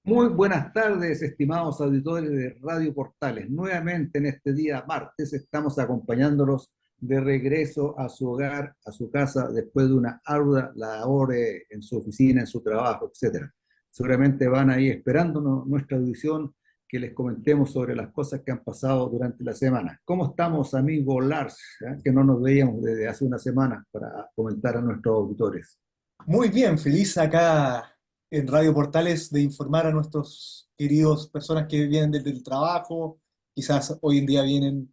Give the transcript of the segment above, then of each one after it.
Muy buenas tardes, estimados auditores de Radio Portales. Nuevamente en este día martes estamos acompañándolos de regreso a su hogar, a su casa, después de una ardua labor en su oficina, en su trabajo, etcétera. Seguramente van ahí esperándonos nuestra audición, que les comentemos sobre las cosas que han pasado durante la semana. ¿Cómo estamos, amigo Lars? Que no nos veíamos desde hace una semana para comentar a nuestros auditores. Muy bien, feliz acá en Radio Portales de informar a nuestros queridos personas que vienen desde el trabajo, quizás hoy en día vienen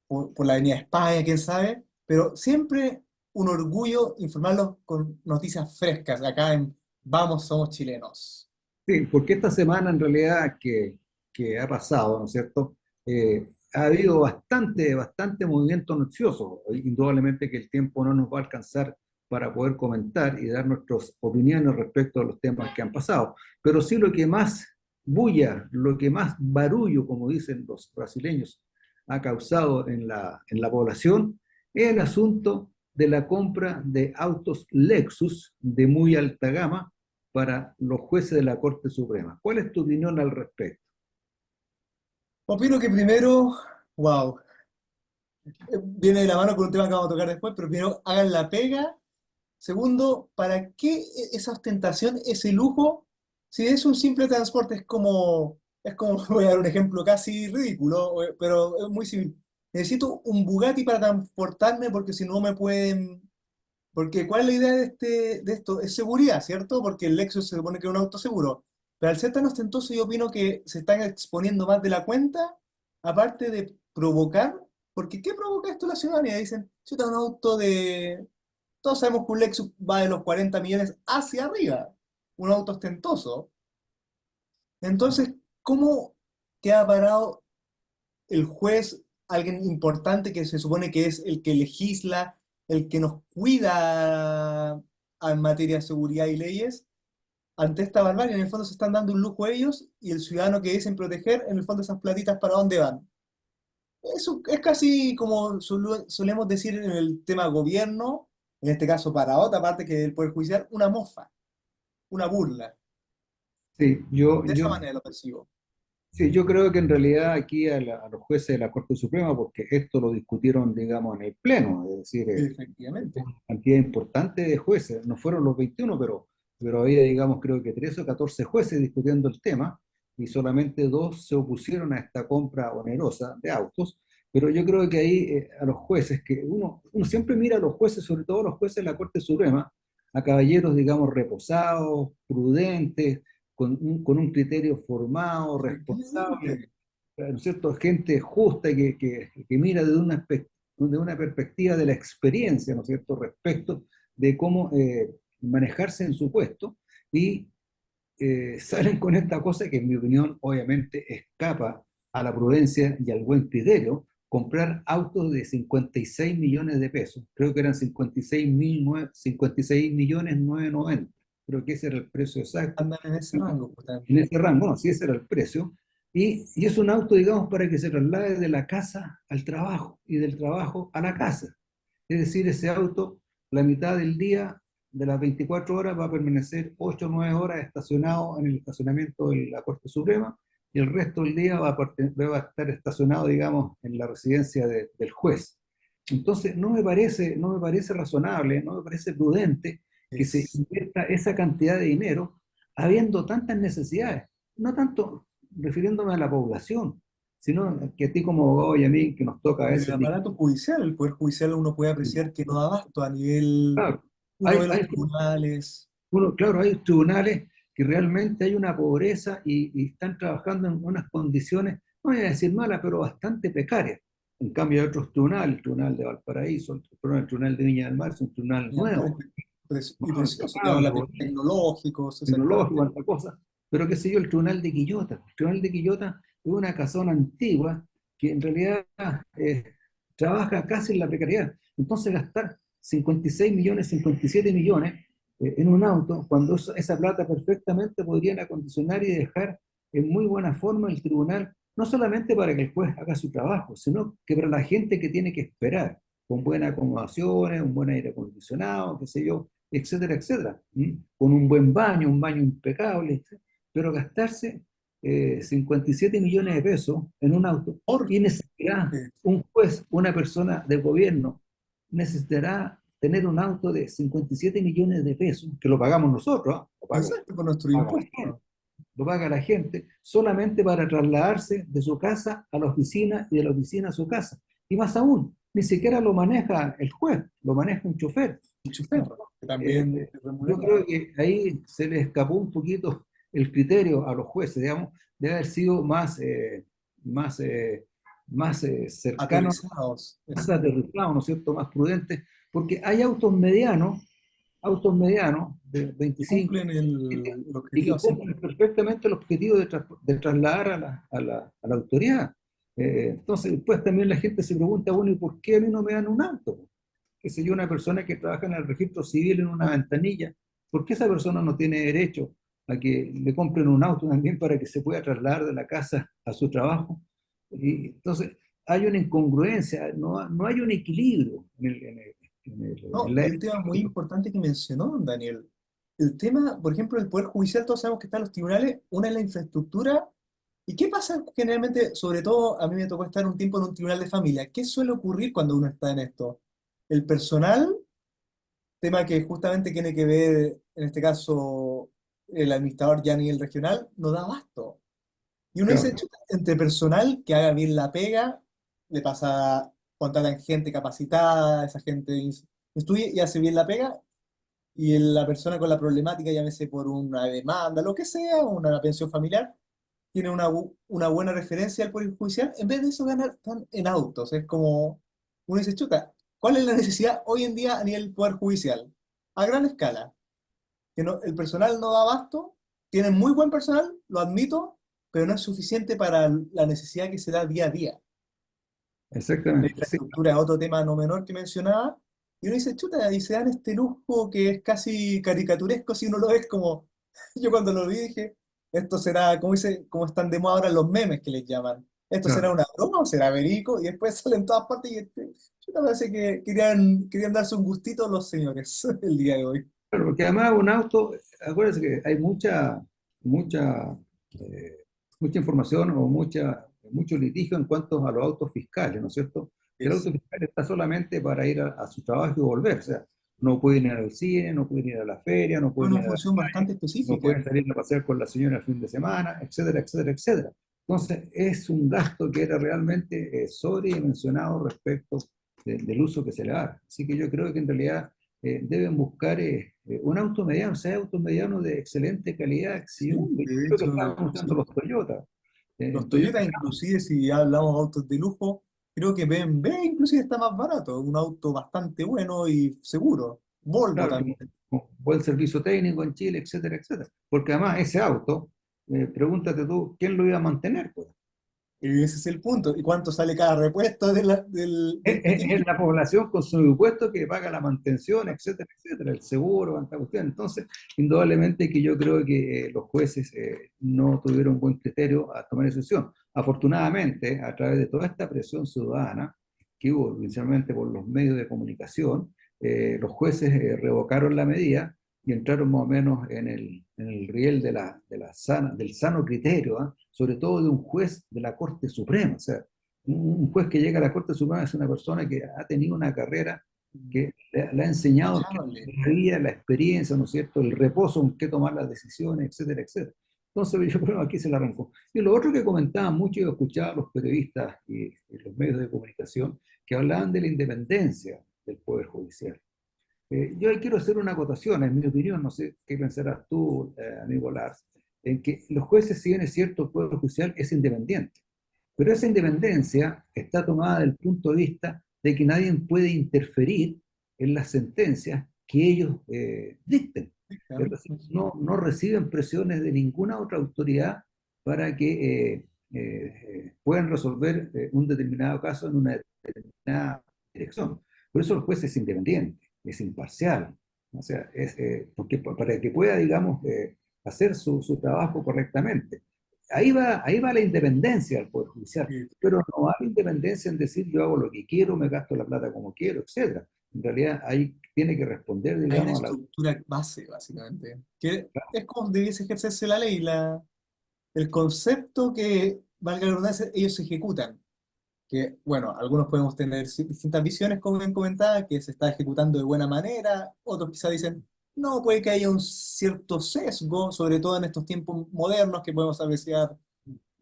por la Avenida España, quién sabe, pero siempre un orgullo informarlos con noticias frescas acá en Vamos, somos chilenos. Sí, porque esta semana en realidad que ha pasado, ¿no es cierto? Ha habido bastante movimiento noticioso. Indudablemente que el tiempo no nos va a alcanzar para poder comentar y dar nuestras opiniones respecto a los temas que han pasado. Pero sí lo que más bulla, lo que más barullo, como dicen los brasileños, ha causado en la población es el asunto de la compra de autos Lexus de muy alta gama para los jueces de la Corte Suprema. ¿Cuál es tu opinión al respecto? Opino que primero, wow, viene de la mano con un tema que vamos a tocar después, pero primero hagan la pega. Segundo, ¿para qué esa ostentación, ese lujo? Si es un simple transporte, es como, voy a dar un ejemplo casi ridículo, pero es muy civil. Necesito un Bugatti para transportarme porque si no me pueden. Porque ¿cuál es la idea de esto? Es seguridad, ¿cierto? Porque el Lexus se supone que es un auto seguro. Pero al ser tan ostentoso, yo opino que se están exponiendo más de la cuenta, aparte de provocar, porque ¿qué provoca esto en la ciudadanía? Dicen, chuta, un auto de. Todos sabemos que un Lexus va de los 40 millones hacia arriba, un auto ostentoso. Entonces, ¿cómo queda parado el juez, alguien importante que se supone que es el que legisla, el que nos cuida en materia de seguridad y leyes, ante esta barbarie? En el fondo se están dando un lujo a ellos y el ciudadano que dicen proteger, en el fondo esas platitas para dónde van. Eso es casi como solemos decir en el tema gobierno, en este caso para otra parte que el Poder Judicial, una mofa, una burla. Sí, De esa manera lo percibo. sí, yo creo que en realidad aquí a los jueces de la Corte Suprema, porque esto lo discutieron, digamos, en el Pleno, es decir, Efectivamente. una cantidad importante de jueces, no fueron los 21, pero había, digamos, creo que 13 o 14 jueces discutiendo el tema y solamente dos se opusieron a esta compra onerosa de autos. Pero yo creo que ahí a los jueces, que uno siempre mira a los jueces, sobre todo a los jueces de la Corte Suprema, a caballeros, digamos, reposados, prudentes, con un criterio formado, responsable, Efectivamente. ¿no es cierto? Gente justa que mira de una perspectiva de la experiencia, ¿no es cierto?, respecto de cómo manejarse en su puesto y salen con esta cosa que en mi opinión obviamente escapa a la prudencia y al buen criterio, comprar autos de 56 millones de pesos, creo que eran 56 millones 990, creo que ese era el precio exacto, Andan en ese rango, en justamente. ese rango, no, sí, ese era el precio, y es un auto, digamos, para que se traslade de la casa al trabajo y del trabajo a la casa. Es decir, ese auto, la mitad del día, de las 24 horas, va a permanecer 8 o 9 horas estacionado en el estacionamiento de la Corte Suprema y el resto del día va a estar estacionado, digamos, en la residencia del juez. Entonces, no me parece razonable, no me parece prudente que se Es, invierta esa cantidad de dinero habiendo tantas necesidades. No tanto refiriéndome a la población, sino que a ti como abogado y a mí, que nos toca a del veces. aparato judicial, el Poder Judicial uno puede apreciar que no da abasto a nivel, Claro, uno ve los tribunales. claro, hay tribunales que realmente hay una pobreza y están trabajando en unas condiciones, no voy a decir malas, pero bastante precarias. En cambio, hay otros tribunales, el Tribunal de Valparaíso, el Tribunal de Viña del Mar, es un tribunal Y además nuevo, y nuevo, precioso, que impecable, habla bonito, tecnológicos, tecnológico, exactamente. cuánta cosa. Pero qué sé yo, el Tribunal de Quillota. El Tribunal de Quillota es una casona antigua que en realidad eh, trabaja casi en la precariedad. Entonces gastar 56 millones, 57 millones en un auto, cuando esa plata perfectamente podrían acondicionar y dejar en muy buena forma el tribunal, no solamente para que el juez haga su trabajo, sino que para la gente que tiene que esperar, con buenas acomodaciones, un buen aire acondicionado, qué sé yo, etcétera, etcétera, ¿m? Con un buen baño, un baño impecable, etcétera. pero gastarse 57 millones de pesos en un auto Por, y necesitará un juez, una persona del gobierno, necesitará tener un auto de 57 millones de pesos, que lo pagamos nosotros, ¿ah? exacto, con nuestro Paga la impuesto. gente, lo paga la gente, solamente para trasladarse de su casa a la oficina y de la oficina a su casa. Y más aún, ni siquiera lo maneja el juez, lo maneja un chofer. Un chofer, que también es Yo remunerado. creo que ahí se le escapó un poquito el criterio a los jueces, digamos, debe haber sido más, más cercano, Aterrizados, más exacto. aterrizado, ¿no es cierto?, más prudente, porque hay autos medianos de Que 25 cumplen el y objetivo que así. cumplen perfectamente el objetivo de trasladar a la autoridad. Entonces, pues también la gente se pregunta, bueno, ¿y por qué a mí no me dan un auto? Qué sé yo, una persona que trabaja en el registro civil en una ventanilla, ¿por qué esa persona no tiene derecho a que le compren un auto también para que se pueda trasladar de la casa a su trabajo? Y entonces, hay una incongruencia, no hay un equilibrio No, en la y un tema muy importante que mencionó Daniel. El tema, por ejemplo, del Poder Judicial, todos sabemos que están los tribunales, una es la infraestructura. ¿Y qué pasa generalmente, sobre todo a mí me tocó estar un tiempo en un tribunal de familia? ¿Qué suele ocurrir cuando uno está en esto? El personal, tema que justamente tiene que ver, en este caso, el administrador ya a nivel regional, no da abasto. Y uno dice, Claro, chuta, entre personal que haga bien la pega, le pasa, contratan gente capacitada, esa gente estudia y hace bien la pega, y la persona con la problemática, llámese por una demanda, lo que sea, una pensión familiar, tiene una buena referencia al Poder Judicial, en vez de eso ganar están en autos. Es como, uno dice, chuta, ¿cuál es la necesidad hoy en día a nivel Poder Judicial? A gran escala, que el personal no da abasto, tienen muy buen personal, lo admito, pero no es suficiente para la necesidad que se da día a día. La exactamente, sí. infraestructura es otro tema no menor que mencionaba, y uno dice, chuta, y se dan este lujo que es casi caricaturesco si uno lo ve como, yo cuando lo vi dije, esto será, como dice, como están de moda ahora los memes que les llaman, ¿esto será Claro. una broma o será verídico? Y después salen todas partes y chuta, parece que querían darse un gustito los señores el día de hoy. Claro, porque además un auto, acuérdense que hay mucha, eh, mucha información o mucho litigio en cuanto a los autos fiscales, ¿no es cierto? Que el Es auto fiscal está solamente para ir a su trabajo y volver, o sea, no pueden ir al cine, no pueden ir a la feria, no pueden una ir a la función bastante playa, no específica. pueden salir a pasear con la señora el fin de semana, etcétera, etcétera, etcétera. Entonces, es un gasto que era realmente sobredimensionado respecto del uso que se le da. Así que yo creo que en realidad deben buscar un auto mediano, o sea, autos medianos de excelente calidad. Si Sí, yo de creo que hecho, estaban usando sí. los Toyota. Los Toyota, Toyota, inclusive, si hablamos de autos de lujo, creo que BMW inclusive está más barato, un auto bastante bueno y seguro. Volvo claro, también. con buen servicio técnico en Chile, etcétera, etcétera. Porque además ese auto, pregúntate tú, ¿quién lo iba a mantener? Pues? Y ese es el punto. ¿Y cuánto sale cada repuesto del Es pequeñito? la población con su impuesto que paga la mantención, etcétera, etcétera, el seguro, tanta cuestión. Entonces, indudablemente que yo creo que los jueces no tuvieron buen criterio a tomar esa decisión. Afortunadamente, a través de toda esta presión ciudadana que hubo, principalmente por los medios de comunicación, los jueces revocaron la medida y entraron más o menos en el riel del sano criterio, ¿ah? Sobre todo de un juez de la Corte Suprema. O sea, un juez que llega a la Corte Suprema es una persona que ha tenido una carrera que le ha enseñado Intachable. la vida, la experiencia, ¿no es cierto?, el reposo en qué tomar las decisiones, etcétera, etcétera. Entonces, yo creo que aquí se la arrancó. Y lo otro que comentaban mucho, yo escuchaba a los periodistas y los medios de comunicación que hablaban de la independencia del Poder Judicial. Yo ahí quiero hacer una acotación, en mi opinión, no sé qué pensarás tú, amigo Lars, en que los jueces, si bien es cierto, el Poder Judicial es independiente, pero esa independencia está tomada del punto de vista de que nadie puede interferir en las sentencias que ellos dicten. Es Claro. decir, no reciben presiones de ninguna otra autoridad para que puedan resolver un determinado caso en una determinada dirección. Por eso el juez es independiente, es imparcial. O sea, porque para que pueda, digamos, hacer su trabajo correctamente. Ahí va la independencia del Poder Judicial, Sí. pero no va la independencia en decir yo hago lo que quiero, me gasto la plata como quiero, etcétera. En realidad ahí tiene que responder, Hay una digamos, a la... estructura base, básicamente, que es como debiese ejercerse la ley. el concepto que, valga la redundancia, ellos ejecutan. Que, bueno, algunos podemos tener distintas visiones, como bien comentaba, que se está ejecutando de buena manera, otros quizás dicen, no, puede que haya un cierto sesgo, sobre todo en estos tiempos modernos, que podemos apreciar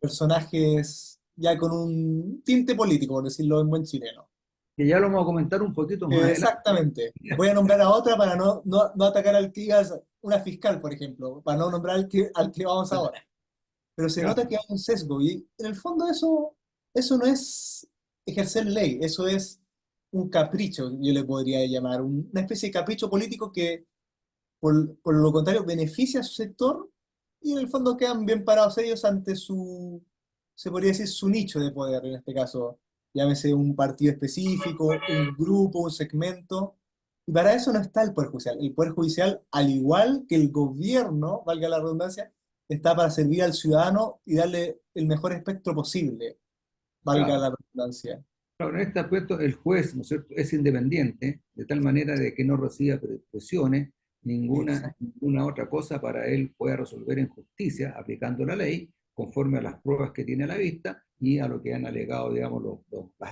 personajes ya con un tinte político, por decirlo en buen chileno. Que ya lo vamos a comentar un poquito más adelante. Exactamente. Voy a nombrar a otra para no atacar al que diga una fiscal, por ejemplo, para no nombrar al que vamos ahora. Pero se Claro. nota que hay un sesgo y en el fondo eso no es ejercer ley, eso es un capricho, yo le podría llamar, una especie de capricho político que por lo contrario beneficia a su sector y en el fondo quedan bien parados ellos ante se podría decir, su nicho de poder, en este caso, llámese un partido específico, un grupo, un segmento. Y para eso no está el Poder Judicial. El Poder Judicial, al igual que el gobierno, valga la redundancia, está para servir al ciudadano y darle el mejor espectro posible, valga Claro. la redundancia. Claro, en este aspecto el juez, ¿no es cierto?, es independiente, de tal manera de que no reciba presiones, Exacto. ninguna otra cosa para él pueda resolver en justicia, aplicando la ley, conforme a las pruebas que tiene a la vista y a lo que han alegado, digamos,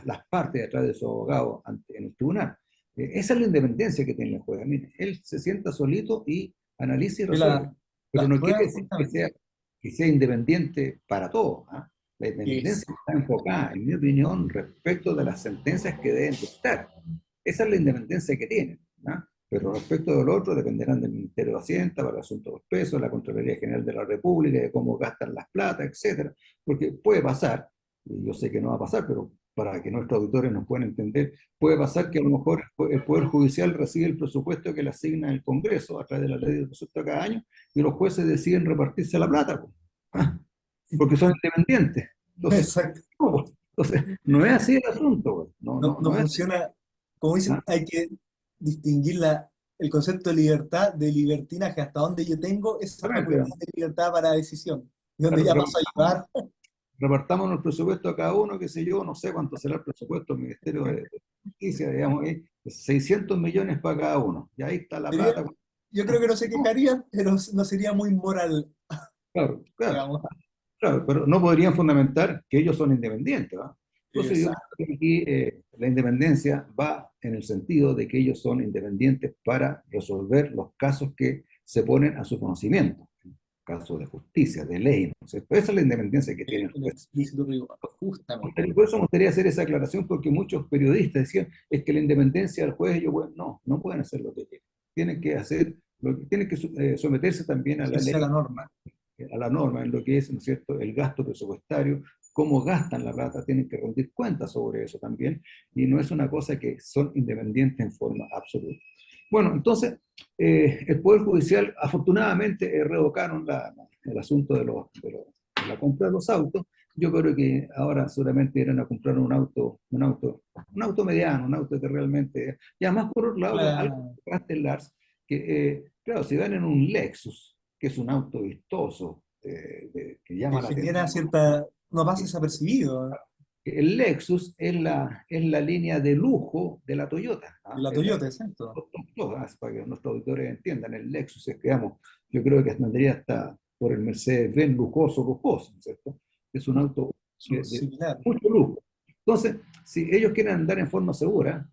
las partes detrás de su abogado en el tribunal. Esa es la independencia que tiene el juez. Mire, él se sienta solito y analiza y Que resuelve. Pero las no quiere pruebas, decir justamente. que sea independiente para todo, ¿ah? La independencia está Exacto. enfocada, en mi opinión, respecto de las sentencias que deben dictar. Esa es la independencia que tienen, ¿no? Pero respecto del otro dependerán del Ministerio de Hacienda para el asunto de los pesos, la Contraloría General de la República, de cómo gastan las plata, etcétera. Porque puede pasar, y yo sé que no va a pasar, pero para que nuestros auditores nos puedan entender, puede pasar que a lo mejor el Poder Judicial recibe el presupuesto que le asigna el Congreso a través de la ley de presupuesto cada año y los jueces deciden repartirse la plata, pues, ¿ah? Porque son independientes. Entonces, Exacto. no, entonces, no es así el asunto, güey. No, No, no, no no es así. funciona, como dicen, ¿Ah? hay que distinguir el concepto de libertad de libertinaje, hasta donde yo tengo esa Exactamente. facultad de libertad para decisión, y donde Claro, ya paso a llevar. repartamos el presupuesto a cada uno, qué sé yo, no sé cuánto será el presupuesto del Ministerio de Justicia, digamos, 600 millones para cada uno. Y ahí está la Sería- plata. yo creo que no se No, quejarían, pero no sería muy moral, claro, claro. digamos. Claro, pero no podrían fundamentar que ellos son independientes, ¿va? Entonces yo Exacto. creo que aquí la independencia va en el sentido de que ellos son independientes para resolver los casos que se ponen a su conocimiento, casos de justicia, de ley, ¿no es cierto? Esa es la independencia que tienen los En jueces. explícito rigor, justamente. Por eso me gustaría hacer esa aclaración, porque muchos periodistas decían, es que la independencia del juez, ellos, bueno, no, no pueden hacer lo que quieren. Tienen que hacer, tienen que someterse también a la Irse a ley, la norma. a la norma en lo que es, ¿no es cierto?, el gasto presupuestario, cómo gastan la plata, tienen que rendir cuentas sobre eso también, y no es una cosa que son independientes en forma absoluta. Bueno, entonces, el Poder Judicial, afortunadamente, revocaron el asunto de la compra de los autos. Yo creo que ahora seguramente irán a comprar un auto mediano, un auto que realmente, y además por otro lado, algo La- que hace Lars, que claro, si van en un Lexus, que es un auto vistoso, que que llama la genera atención. cierta, no pasa Eh, desapercibido, El Lexus es la línea de lujo de la Toyota, ¿ah? la Es la, Toyota, exacto. todas, para que nuestros auditores entiendan, el Lexus es, digamos, yo creo que andaría hasta por el Mercedes-Benz lujoso, lujoso, ¿no es cierto? Es un auto de Similar. mucho lujo. Entonces, si ellos quieren andar en forma segura,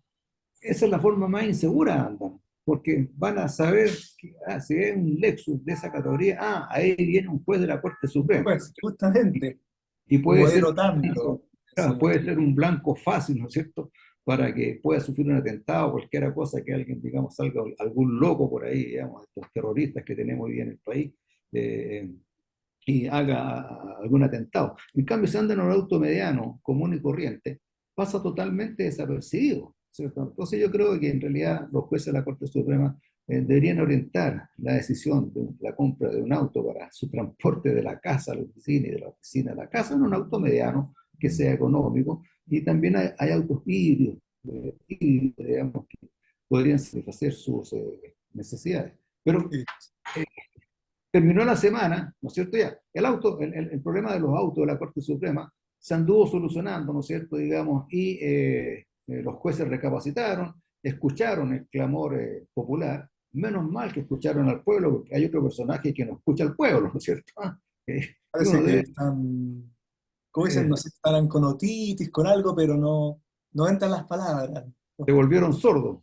esa es la forma más insegura de andar, porque van a saber que si es un Lexus de esa categoría, ahí viene un juez de la Corte Suprema. Pues, justamente, Y puede ser, modelo tanto. claro, Sí. puede ser un blanco fácil, ¿no es cierto?, para que pueda sufrir un atentado o cualquier cosa que alguien, digamos, salga algún loco por ahí, digamos, estos terroristas que tenemos hoy día en el país, eh, y haga algún atentado. En cambio, si anda en un auto mediano, común y corriente, pasa totalmente desapercibido, ¿cierto? Entonces yo creo que en realidad los jueces de la Corte Suprema deberían orientar la decisión de la compra de un auto para su transporte de la casa a la oficina y de la oficina a la casa en un auto mediano que sea económico. Y también hay autos híbridos, digamos, que podrían satisfacer sus necesidades. Pero Eh, terminó la semana, ¿no es cierto? Ya, el problema de los autos de la Corte Suprema se anduvo solucionando, ¿no es cierto? Digamos, y los jueces recapacitaron, escucharon el clamor popular, menos mal que escucharon al pueblo, porque hay otro personaje que no escucha al pueblo, ¿no es cierto? que Parece uno que debe, están, como dicen, eh, no sé si estarán con otitis, con algo, pero no entran las palabras.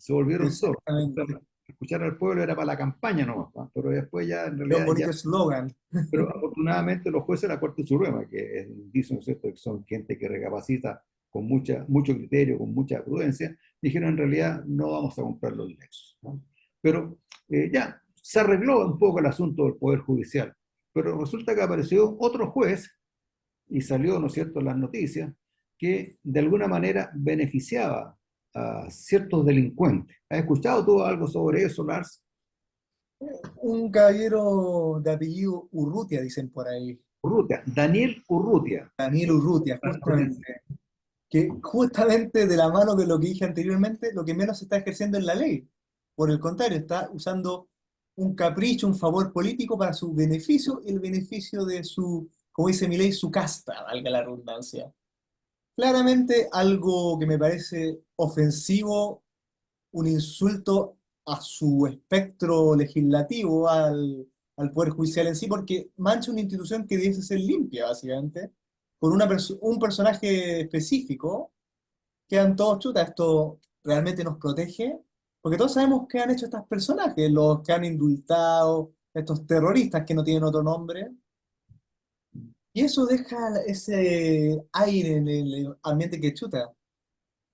se volvieron sordos. Exactamente. Escuchar al pueblo era para la campaña nomás, ¿no? Pero después ya, en Qué un realidad, ya, bonito eslogan. pero afortunadamente los jueces de la Corte Suprema, que dicen, ¿no es cierto?, que son gente que recapacita con mucho criterio, con mucha prudencia, dijeron en realidad no vamos a comprar los Lexus, ¿no? Pero ya, se arregló un poco el asunto del Poder Judicial, pero resulta que apareció otro juez y salió, ¿no es cierto?, en las noticias, que de alguna manera beneficiaba a ciertos delincuentes. ¿Has escuchado tú algo sobre eso, Lars? Un caballero de apellido Urrutia, dicen por ahí. Urrutia, Daniel Urrutia. Daniel Urrutia, Las noticias. justamente. Que justamente de la mano de lo que dije anteriormente, lo que menos se está ejerciendo es la ley. Por el contrario, está usando un capricho, un favor político para su beneficio y el beneficio de su, como dice mi ley, su casta, valga la redundancia. Claramente algo que me parece ofensivo, un insulto a su espectro legislativo, al Poder Judicial en sí, porque mancha una institución que debe ser limpia, básicamente, con un personaje específico. Quedan todos chutas, esto realmente nos protege, porque todos sabemos qué han hecho estos personajes, los que han indultado, estos terroristas que no tienen otro nombre, y eso deja ese aire en el ambiente que chuta.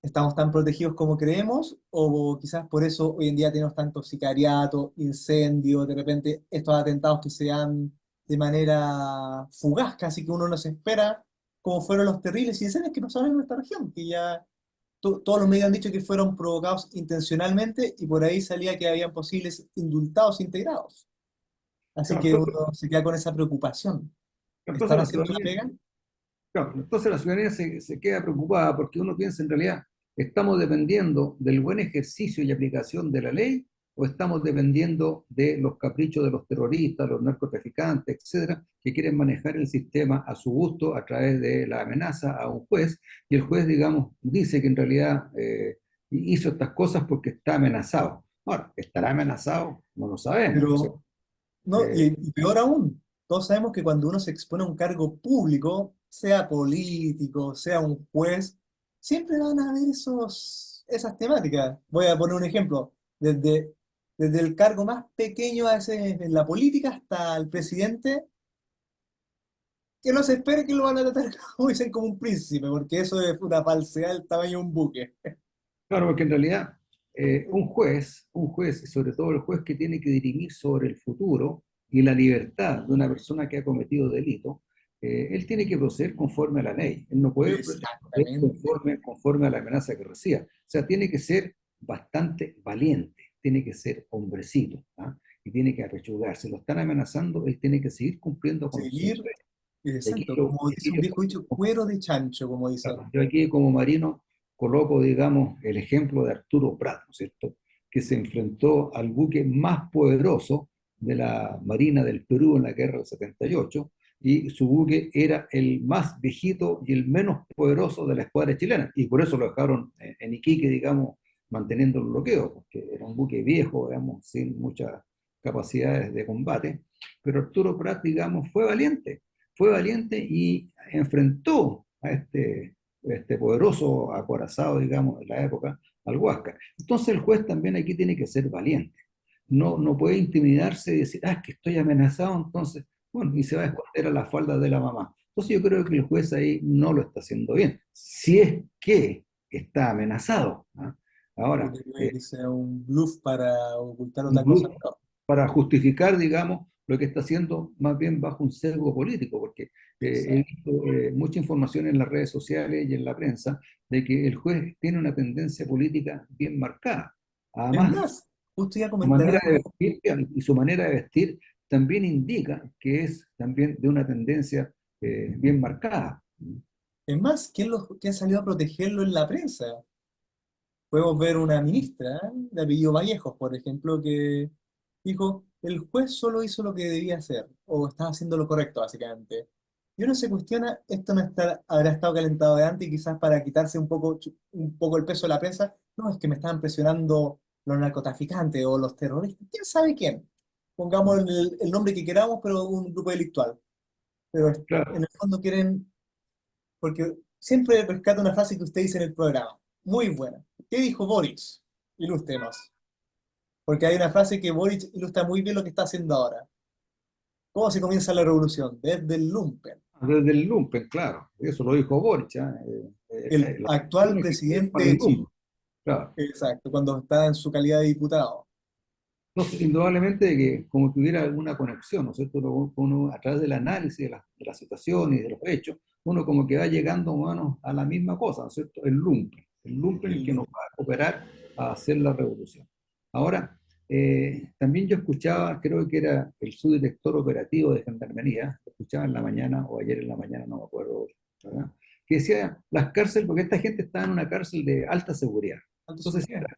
¿Estamos tan protegidos como creemos? ¿O quizás por eso hoy en día tenemos tantos sicariatos, incendios, de repente estos atentados que se dan de manera fugaz, casi que uno no se espera, como fueron los terribles incendios que pasaron en nuestra región, que ya todos los medios han dicho que fueron provocados intencionalmente y por ahí salía que habían posibles indultados integrados. Así Claro, que uno se queda con esa preocupación. entonces ¿Están la haciendo la ciudadanía, pega? claro, entonces la ciudadanía se queda preocupada porque uno piensa en realidad, ¿estamos dependiendo del buen ejercicio y aplicación de la ley o estamos dependiendo de los caprichos de los terroristas, los narcotraficantes, etcétera, que quieren manejar el sistema a su gusto a través de la amenaza a un juez? Y el juez, digamos, dice que en realidad hizo estas cosas porque está amenazado. Ahora, ¿estará amenazado? No lo sabemos, ¿no es cierto? Pero no, Eh, y peor aún, todos sabemos que cuando uno se expone a un cargo público, sea político, sea un juez, siempre van a haber esas temáticas. Voy a poner un ejemplo. Desde el cargo más pequeño a veces en la política hasta el presidente, que no se espere que lo van a tratar, como dicen, como un príncipe, porque eso es una falsedad del tamaño de un buque. Claro, porque en realidad un juez, y sobre todo el juez que tiene que dirimir sobre el futuro y la libertad de una persona que ha cometido delito, él tiene que proceder conforme a la ley. Él no puede proceder Exactamente. conforme a la amenaza que reciba. O sea, tiene que ser bastante valiente, tiene que ser hombrecito, ¿ah? Y tiene que apechugarse. Lo están amenazando, él tiene que seguir cumpliendo con su Seguir, deber. Y aquí exacto, yo, como y aquí dice un yo viejo dicho, cuero de chancho, como dicen. yo aquí como marino coloco, digamos, el ejemplo de Arturo Prat, ¿no es cierto?, que se enfrentó al buque más poderoso de la Marina del Perú en la guerra del 78, y su buque era el más viejito y el menos poderoso de la escuadra chilena, y por eso lo dejaron en Iquique, digamos, manteniendo el bloqueo, porque era un buque viejo, digamos, sin muchas capacidades de combate, pero Arturo Prat, digamos, fue valiente y enfrentó a este poderoso acorazado, digamos, de la época, al Huáscar. Entonces el juez también aquí tiene que ser valiente. No puede intimidarse y decir, ah, es que estoy amenazado, entonces, bueno, y se va a esconder a la falda de la mamá. Entonces yo creo que el juez ahí no lo está haciendo bien, si es que está amenazado, ¿ah? Ahora, Porque puede que sea un bluff para ocultar otra cosa. incluso No, para justificar, digamos, lo que está haciendo más bien bajo un sesgo político, porque he exacto. visto mucha información en las redes sociales y en la prensa de que el juez tiene una tendencia política bien marcada. Es Además, más, justo iba a su comentar manera de algo. vestir y su manera de vestir también indica que es también de una tendencia bien marcada. Es más, ¿quién salió a protegerlo en la prensa? Podemos ver una ministra, de apellido Vallejos, por ejemplo, que dijo, el juez solo hizo lo que debía hacer, o estaba haciendo lo correcto, básicamente. Y uno se cuestiona, esto no habrá estado calentado de antes y quizás para quitarse un poco el peso de la prensa, no, es que me estaban presionando los narcotraficantes o los terroristas, quién sabe quién. Pongamos el nombre que queramos, pero un grupo delictual. pero en claro. el fondo quieren, porque siempre rescato una frase que usted dice en el programa, muy buena. ¿Qué dijo Boric? Ilústrenos. Porque hay una frase que Boric ilustra muy bien lo que está haciendo ahora. ¿Cómo se comienza la revolución? Desde el lumpen. Desde el lumpen, claro, eso lo dijo Boric, ¿ah? El La actual revolución existe presidente para el de Chile. lumpen, claro. Exacto, cuando está en su calidad de diputado. Entonces, indudablemente de que como que hubiera alguna conexión, ¿no es cierto? Uno, a través del análisis de la situación y de los hechos, uno como que va llegando, bueno, a la misma cosa, ¿no es cierto? El lumpen el El que nos lumpen. va a cooperar a hacer la revolución. Ahora, también yo escuchaba, creo que era el subdirector operativo de Gendarmería, lo escuchaba en la mañana o ayer en la mañana, no me acuerdo, ¿verdad? Que decía, las cárceles, porque esta gente está en una cárcel de alta seguridad. Alta Entonces, seguridad.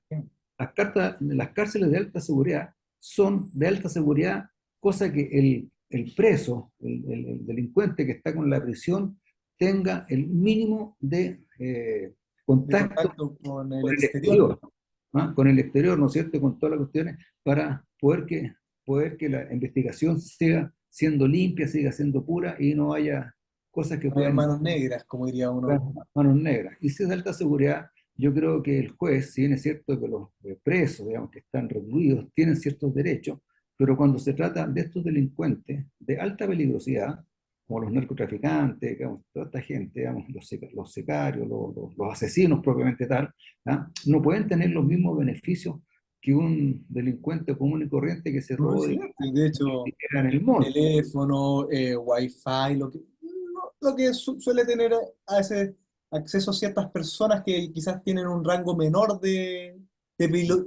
las cárceles de alta seguridad son de alta seguridad, cosa que el preso, el delincuente que está con la prisión, tenga el mínimo de De contacto contacto con el con el exterior. exterior, ¿ah? Con el exterior, ¿no es cierto? Con todas las cuestiones, para poder que la investigación siga siendo limpia, siga siendo pura y no haya cosas que No hay puedan manos negras, como diría las uno. manos negras. Y si es de alta seguridad, yo creo que el juez, si bien es cierto que los presos, digamos, que están recluidos, tienen ciertos derechos, pero cuando se trata de estos delincuentes de alta peligrosidad, como los narcotraficantes, digamos, toda esta gente, digamos, los sicarios, los asesinos propiamente tal, ¿ah? No pueden tener los mismos beneficios que un delincuente común y corriente que se No robó es de cierto. De hecho, en el mall. teléfono, wifi, lo que suele tener a ese acceso ciertas personas que quizás tienen un rango menor de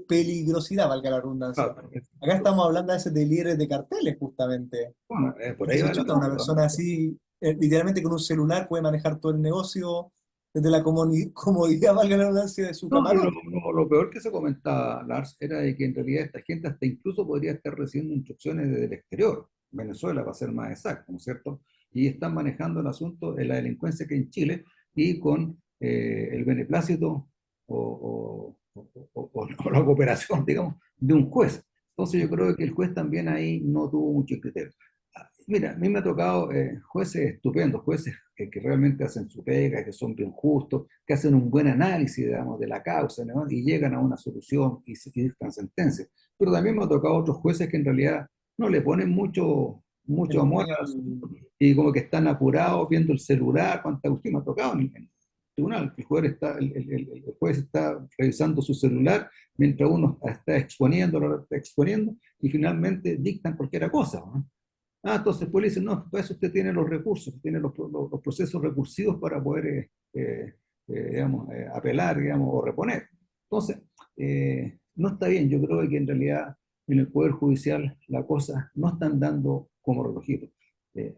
peligrosidad, valga la redundancia. Claro, Acá estamos hablando a veces de líderes de carteles, justamente. bueno, por ahí Entonces, va el chuta, una asunto, ¿no? persona así, literalmente con un celular puede manejar todo el negocio desde la comodidad, valga la redundancia, de su No, camarote. lo peor que se comentaba, Lars, era de que en realidad esta gente hasta incluso podría estar recibiendo instrucciones desde el exterior, Venezuela para ser más exacto, ¿no es cierto? Y están manejando el asunto de la delincuencia que hay en Chile y con el beneplácito o la cooperación, digamos, de un juez. Entonces yo creo que el juez también ahí no tuvo mucho criterio. Mira, a mí me ha tocado jueces estupendos, jueces que realmente hacen su pega, que son bien justos, que hacen un buen análisis, digamos, de la causa, ¿no? Y llegan a una solución y dictan sentencias. Pero también me ha tocado otros jueces que en realidad no le ponen mucho El amor empeño al al... asunto y como que están apurados viendo el celular, cuánta cuestión me ha tocado en el tribunal. El juez está revisando su celular mientras uno está exponiendo, lo está exponiendo y finalmente dictan cualquier cosa, ¿no? Ah, entonces después le dicen, no, para eso usted tiene los recursos, tiene los procesos recursivos para poder, digamos, apelar, digamos, o reponer. Entonces, no está bien, yo creo que en realidad en el Poder Judicial la cosa no están dando como relojito.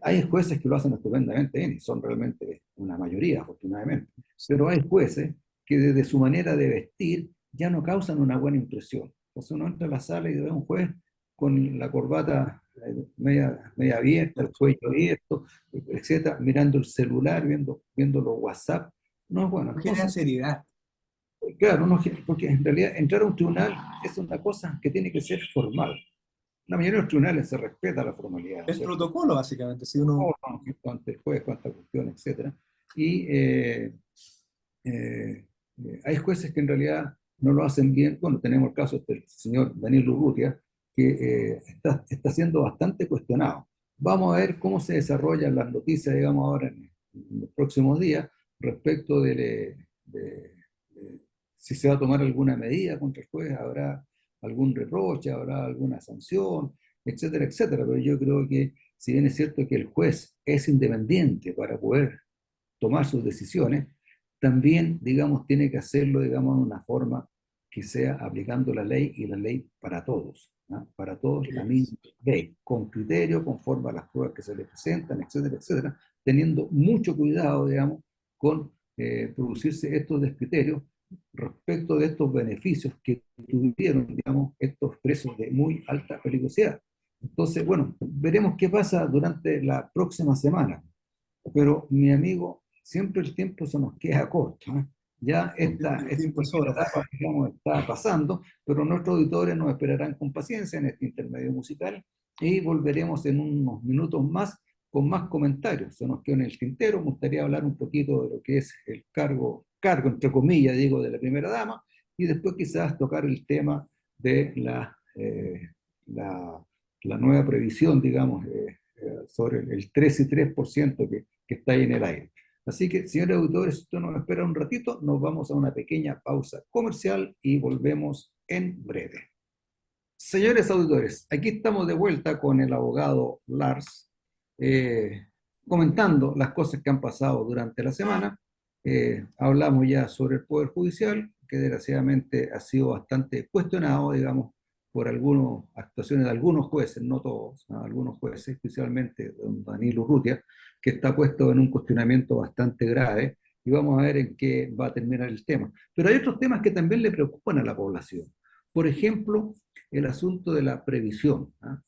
Hay jueces que lo hacen estupendamente bien y son realmente una mayoría, afortunadamente, pero hay jueces que desde su manera de vestir ya no causan una buena impresión. Entonces uno entra a la sala y ve a un juez con la corbata media abierta, el cuello abierto, etcétera, mirando el celular, viendo los WhatsApp. No es bueno. No genera Entonces, seriedad. claro, no, porque en realidad entrar a un tribunal es una cosa que tiene que ser formal. La mayoría de los tribunales se respeta la formalidad, ¿no es El cierto? protocolo, básicamente, si uno... Oh, no, ante el juez, cuánta cuestión, etcétera. Y eh, hay jueces que en realidad no lo hacen bien. Bueno, tenemos el caso del señor Daniel Urrutia, que está siendo bastante cuestionado. Vamos a ver cómo se desarrollan las noticias, digamos, ahora en los próximos días respecto de si se va a tomar alguna medida contra el juez, habrá algún reproche, habrá alguna sanción, etcétera, etcétera. Pero yo creo que si bien es cierto que el juez es independiente para poder tomar sus decisiones, también, digamos, tiene que hacerlo, digamos, de una forma que sea aplicando la ley y la ley para todos, ¿no? Para todos la misma ley, con criterio, conforme a las pruebas que se le presentan, etcétera, etcétera, teniendo mucho cuidado, digamos, con producirse estos descriterios respecto de estos beneficios que tuvieron, digamos, estos presos de muy alta peligrosidad. Entonces, bueno, veremos qué pasa durante la próxima semana. Pero, mi amigo, siempre el tiempo se nos queda corto, ¿eh? Ya El esta tiempo es primera oro. etapa, digamos, está pasando, pero nuestros auditores nos esperarán con paciencia en este intermedio musical y volveremos en unos minutos más con más comentarios. Se nos quedó en el tintero. Me gustaría hablar un poquito de lo que es el cargo entre comillas, digo, de la primera dama, y después quizás tocar el tema de la, la nueva previsión, digamos, sobre el 3 y 3% que está ahí en el aire. Así que, señores auditores, si usted nos espera un ratito, nos vamos a una pequeña pausa comercial y volvemos en breve. Señores auditores, aquí estamos de vuelta con el abogado Lars, eh, comentando las cosas que han pasado durante la semana. Hablamos ya sobre el Poder Judicial, que desgraciadamente ha sido bastante cuestionado, digamos, por algunas actuaciones de algunos jueces, no todos, ¿no? Algunos jueces, especialmente don Danilo Urrutia, que está puesto en un cuestionamiento bastante grave, y vamos a ver en qué va a terminar el tema. Pero hay otros temas que también le preocupan a la población. Por ejemplo, el asunto de la previsión, ¿ah?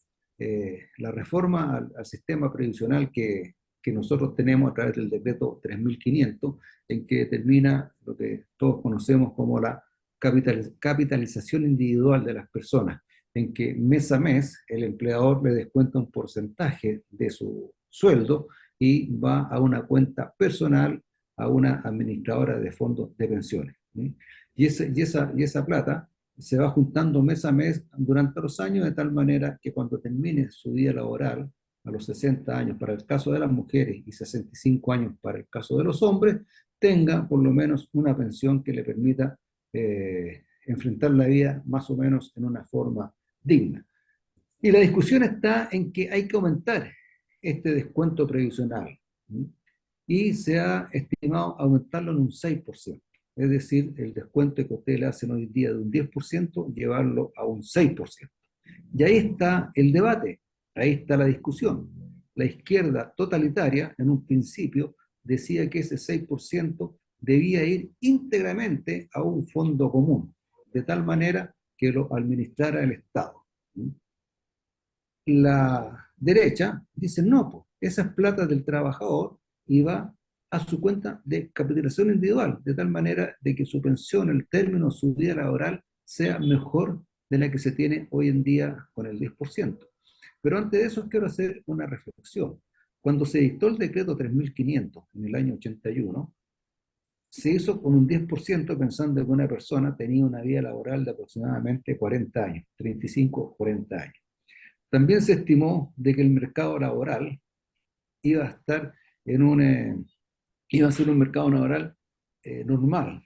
La reforma al sistema previsional que nosotros tenemos a través del decreto 3500, en que determina lo que todos conocemos como la capitalización individual de las personas, en que mes a mes el empleador le descuenta un porcentaje de su sueldo y va a una cuenta personal, a una administradora de fondos de pensiones. ¿Sí? Y esa plata se va juntando mes a mes durante los años, de tal manera que cuando termine su vida laboral, a los 60 años para el caso de las mujeres y 65 años para el caso de los hombres, tenga por lo menos una pensión que le permita enfrentar la vida más o menos en una forma digna. Y la discusión está en que hay que aumentar este descuento previsional, ¿sí? Y se ha estimado aumentarlo en un 6%. Es decir, el descuento que ustedes le hacen hoy día de un 10%, llevarlo a un 6%. Y ahí está el debate, ahí está la discusión. La izquierda totalitaria, en un principio, decía que ese 6% debía ir íntegramente a un fondo común, de tal manera que lo administrara el Estado. La derecha dice, no, pues, esa es plata del trabajador y va a su cuenta de capitalización individual, de tal manera de que su pensión, el término de su vida laboral, sea mejor de la que se tiene hoy en día con el 10%. Pero antes de eso quiero hacer una reflexión. Cuando se dictó el decreto 3500 en el año 81, se hizo con un 10% pensando que una persona tenía una vida laboral de aproximadamente 40 años, 35, 40 años. También se estimó de que el mercado laboral iba a estar en iba a ser un mercado laboral normal,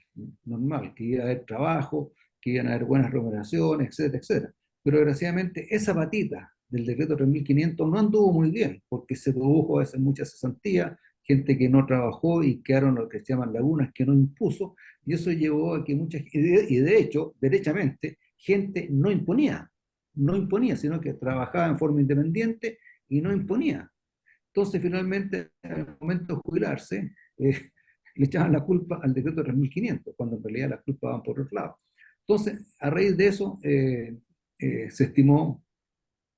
que iba a haber trabajo, que iban a haber buenas remuneraciones, etcétera, etcétera. Pero desgraciadamente esa patita del decreto 3500 no anduvo muy bien, porque se produjo a veces mucha cesantía, gente que no trabajó y quedaron lo que se llaman lagunas que no impuso, y eso llevó a que y de hecho, derechamente, gente no imponía, sino que trabajaba en forma independiente y no imponía. Entonces, finalmente, al momento de jubilarse, le echaban la culpa al decreto 3500, cuando en realidad las culpas van por otro lado. Entonces, a raíz de eso, se estimó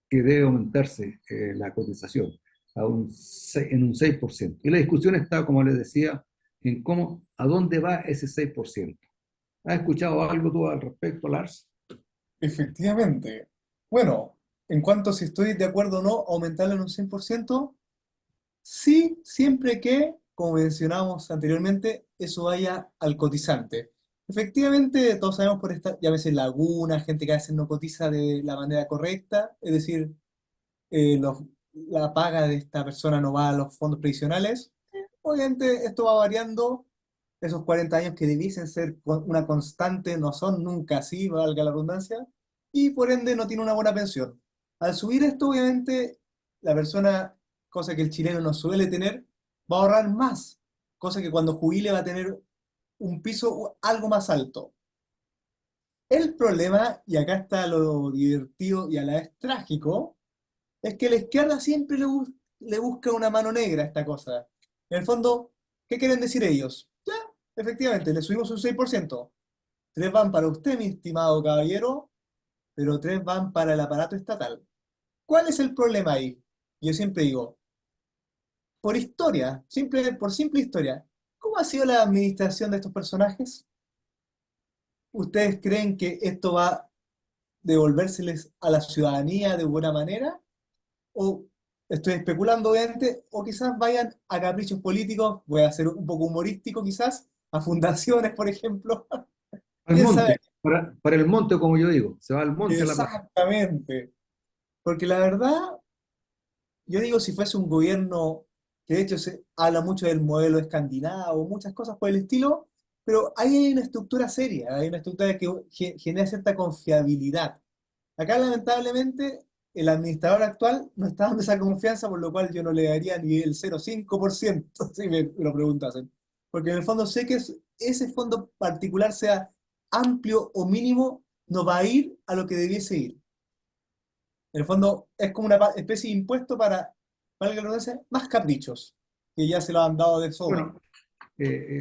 que debe aumentarse la cotización en un 6%. Y la discusión está, como les decía, en a dónde va ese 6%. ¿Has escuchado algo tú al respecto, Lars? Efectivamente. Bueno, en cuanto a si estoy de acuerdo o no, aumentarlo en un 100%, sí, siempre que, como mencionamos anteriormente, eso vaya al cotizante. Efectivamente, todos sabemos por esta, ya veces laguna, gente que a veces no cotiza de la manera correcta, es decir, la paga de esta persona no va a los fondos previsionales. Obviamente, esto va variando. Esos 40 años que debiesen ser una constante no son nunca así, valga la redundancia, y por ende no tiene una buena pensión. Al subir esto, obviamente, la persona, cosa que el chileno no suele tener, va a ahorrar más, cosa que cuando jubile va a tener un piso algo más alto. El problema, y acá está lo divertido y a la vez trágico, es que la izquierda siempre le busca una mano negra a esta cosa. En el fondo, ¿qué quieren decir ellos? Ya, efectivamente, le subimos un 6%. Tres van para usted, mi estimado caballero, pero tres van para el aparato estatal. ¿Cuál es el problema ahí? Yo siempre digo, por historia, por simple historia, ¿cómo ha sido la administración de estos personajes? ¿Ustedes creen que esto va a devolvérseles a la ciudadanía de buena manera? ¿O estoy especulando obviamente, o quizás vayan a caprichos políticos, voy a ser un poco humorístico quizás, a fundaciones, por ejemplo. Al ¿Quién sabe? monte, para el monte, como yo digo, se va al monte a la plata. Exactamente. Porque la verdad, yo digo, si fuese un gobierno, que de hecho se habla mucho del modelo escandinavo, muchas cosas por el estilo, pero ahí hay una estructura seria, hay una estructura que genera cierta confiabilidad. Acá, lamentablemente, el administrador actual no está dando esa confianza, por lo cual yo no le daría ni el 0,5% si me lo preguntasen. Porque en el fondo sé que ese fondo particular, sea amplio o mínimo, no va a ir a lo que debiese ir. En el fondo es como una especie de impuesto para que lo redundancia, más caprichos, que ya se lo han dado de sobra. Bueno,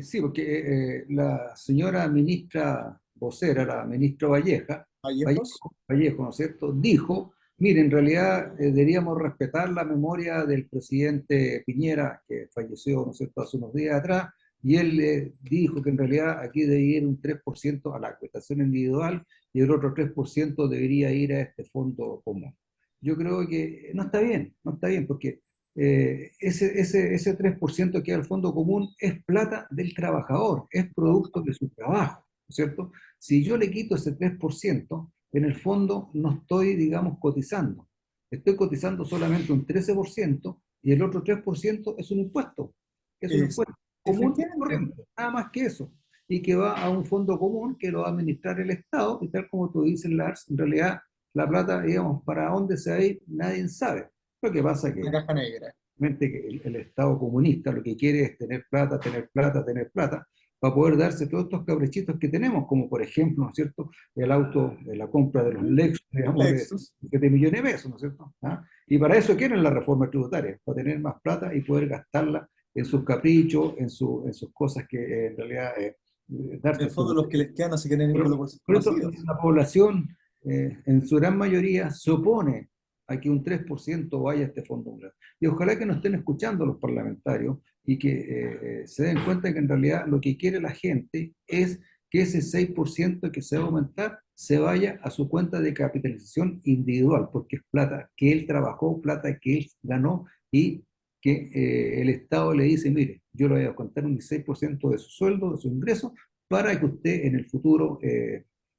sí, porque la señora ministra vocera, la ministra Vallejos, Vallejo, ¿no es cierto?, dijo, mire, en realidad deberíamos respetar la memoria del presidente Piñera, que falleció, ¿no es cierto?, hace unos días atrás, y él dijo que en realidad aquí debía ir un 3% a la acuitación individual y el otro 3% debería ir a este fondo común. Yo creo que no está bien, no está bien, porque ese 3% que es el fondo común es plata del trabajador, es producto de su trabajo, ¿no es cierto? Si yo le quito ese 3%, en el fondo no estoy, digamos, cotizando. Estoy cotizando solamente un 13% y el otro 3% es un impuesto. Es un es, impuesto común y efectivamente, corriente, nada más que eso. Y que va a un fondo común que lo va a administrar el Estado y tal como tú dices, Lars, en realidad la plata, digamos, para dónde se va a ir, nadie sabe. Lo que pasa es la que caja negra. realmente que el Estado comunista lo que quiere es tener plata, tener plata, tener plata, para poder darse todos estos caprichitos que tenemos, como por ejemplo, ¿no es cierto?, el auto, la compra de los Lexus, digamos, de Lexus, 7 millones de pesos, ¿no es cierto? ¿Ah? Y para eso quieren la reforma tributaria, para tener más plata y poder gastarla en sus caprichos, en sus cosas que en realidad en darse el estos fondo los que gustos. les quedan no se quieren ir Pero con los bolsillos por eso vacíos. la población, en su gran mayoría, se opone a que un 3% vaya a este fondo mundial. Y ojalá que nos estén escuchando los parlamentarios y que se den cuenta que en realidad lo que quiere la gente es que ese 6% que se va a aumentar se vaya a su cuenta de capitalización individual, porque es plata que él trabajó, plata que él ganó y que el Estado le dice, mire, yo le voy a contar un 16% de su sueldo, de su ingreso, para que usted en el futuro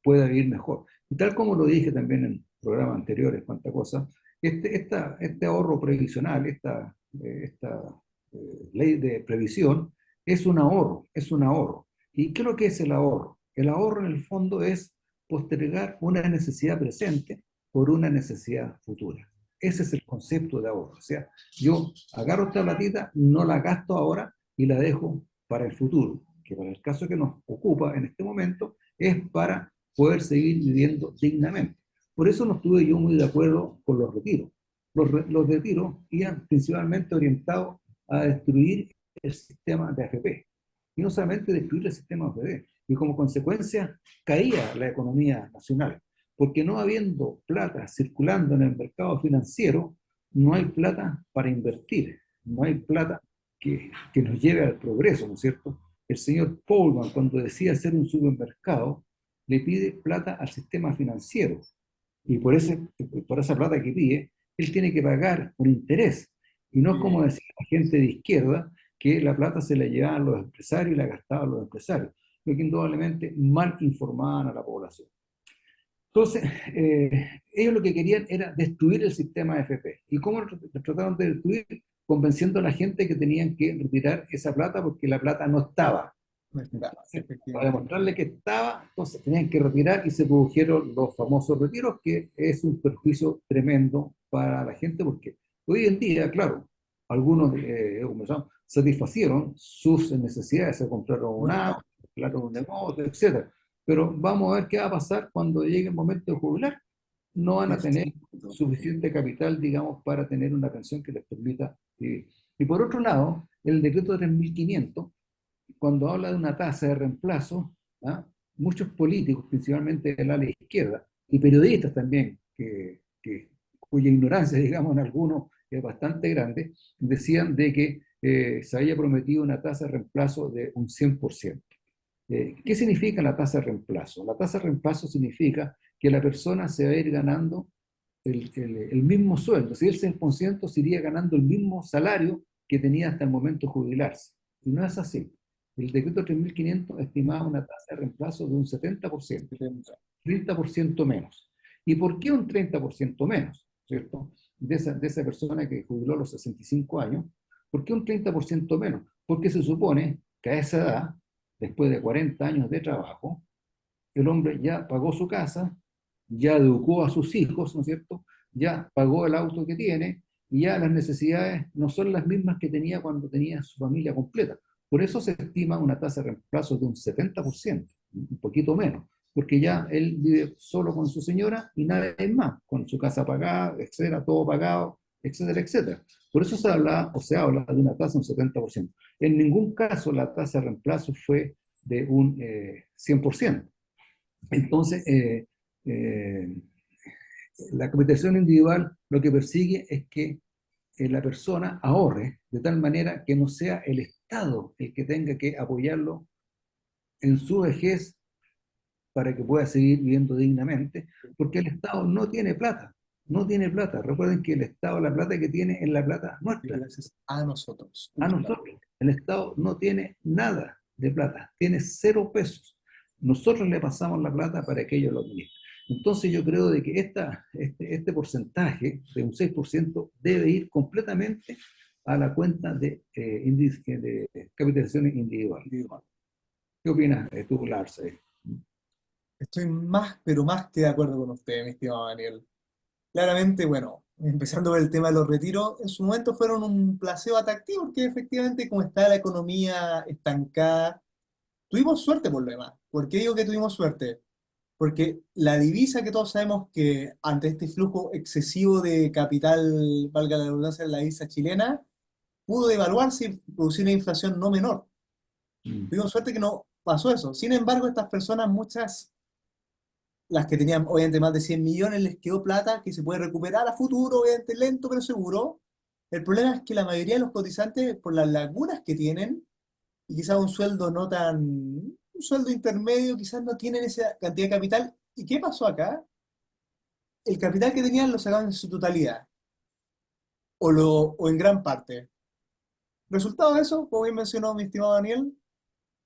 pueda vivir mejor. Y tal como lo dije también en programas anteriores, cuánta cosa, este ahorro previsional, esta ley de previsión, es un ahorro, es un ahorro. ¿Y qué es lo que es el ahorro? El ahorro en el fondo es postergar una necesidad presente por una necesidad futura. Ese es el concepto de ahorro. O sea, yo agarro esta platita, no la gasto ahora y la dejo para el futuro, que para el caso que nos ocupa en este momento es para poder seguir viviendo dignamente. Por eso no estuve yo muy de acuerdo con los retiros. Los retiros iban principalmente orientados a destruir el sistema de AFP. Y no solamente destruir el sistema de AFP, y como consecuencia caía la economía nacional, porque no habiendo plata circulando en el mercado financiero, no hay plata para invertir, no hay plata que nos lleve al progreso, ¿no es cierto? El señor Pullman, cuando decía hacer un supermercado, le pide plata al sistema financiero y por esa plata que pide, él tiene que pagar un interés. Y no es como Y decía la gente de izquierda, que la plata se la llevaban los empresarios y la gastaban los empresarios, lo que indudablemente mal informaban a la población. Entonces, ellos lo que querían era destruir el sistema FP. ¿Y cómo lo trataron de destruir? Convenciendo a la gente que tenían que retirar esa plata porque la plata no estaba. no está, Entonces, para efectivamente. demostrarle que estaba, entonces tenían que retirar y se produjeron los famosos retiros, que es un perjuicio tremendo para la gente porque hoy en día, claro, algunos satisfacieron sus necesidades, se compraron un Bueno, auto, compraron un negocio, etcétera. Pero vamos a ver qué va a pasar cuando llegue el momento de jubilar. No van a tener exacto. suficiente capital, digamos, para tener una pensión que les permita vivir. Y por otro lado, el decreto 3500 cuando habla de una tasa de reemplazo, ¿ah? Muchos políticos, principalmente del ala izquierda, y periodistas también, cuya ignorancia, digamos, en algunos es bastante grande, decían de que se había prometido una tasa de reemplazo de un 100%. ¿Qué significa la tasa de reemplazo? La tasa de reemplazo significa que la persona se va a ir ganando el mismo sueldo, si el 100% se iría ganando el mismo salario que tenía hasta el momento de jubilarse. Y no es así. El decreto 3.500 estimaba una tasa de reemplazo de un 70%, 30% menos. ¿Y por qué un 30% menos? ¿Cierto? De esa persona que jubiló a los 65 años, ¿por qué un 30% menos? Porque se supone que a esa edad, después de 40 años de trabajo, el hombre ya pagó su casa, ya educó a sus hijos, ¿no es cierto? Ya pagó el auto que tiene y ya las necesidades no son las mismas que tenía cuando tenía su familia completa. Por eso se estima una tasa de reemplazo de un 70%, un poquito menos, porque ya él vive solo con su señora y nada más, con su casa pagada, etcétera, todo pagado, etcétera, etcétera. Por eso se habla o se habla de una tasa de un 70%. En ningún caso la tasa de reemplazo fue de un 100%. Entonces, eh, la capitalización individual lo que persigue es que la persona ahorre de tal manera que no sea el Estado el que tenga que apoyarlo en su vejez para que pueda seguir viviendo dignamente, porque el Estado no tiene plata, no tiene plata. Recuerden que el Estado, la plata que tiene es la plata nuestra, Gracias a nosotros, a únicamente. nosotros. El Estado no tiene nada de plata, tiene 0 pesos. Nosotros le pasamos la plata para que ellos lo administren. Entonces yo creo de que este porcentaje de un 6% debe ir completamente a la cuenta de capitalizaciones individuales. ¿Qué opinas tú, Lars? Estoy más, pero más que de acuerdo con usted, mi estimado Daniel. Claramente, bueno, empezando por el tema de los retiros, en su momento fueron un placebo atractivo, porque efectivamente, como está la economía estancada, tuvimos suerte por lo demás. ¿Por qué digo que tuvimos suerte? Porque la divisa que todos sabemos que ante este flujo excesivo de capital, valga la redundancia, en la divisa chilena, pudo devaluarse y producir una inflación no menor. Mm. Tuvimos suerte que no pasó eso. Sin embargo, estas personas, muchas, las que tenían obviamente más de 100 millones, les quedó plata que se puede recuperar a futuro, obviamente lento pero seguro. El problema es que la mayoría de los cotizantes, por las lagunas que tienen, y quizás un sueldo no tan, un sueldo intermedio, quizás no tienen esa cantidad de capital. ¿Y qué pasó acá? El capital que tenían lo sacaban en su totalidad, o en gran parte. Resultado de eso, como bien mencionó mi estimado Daniel,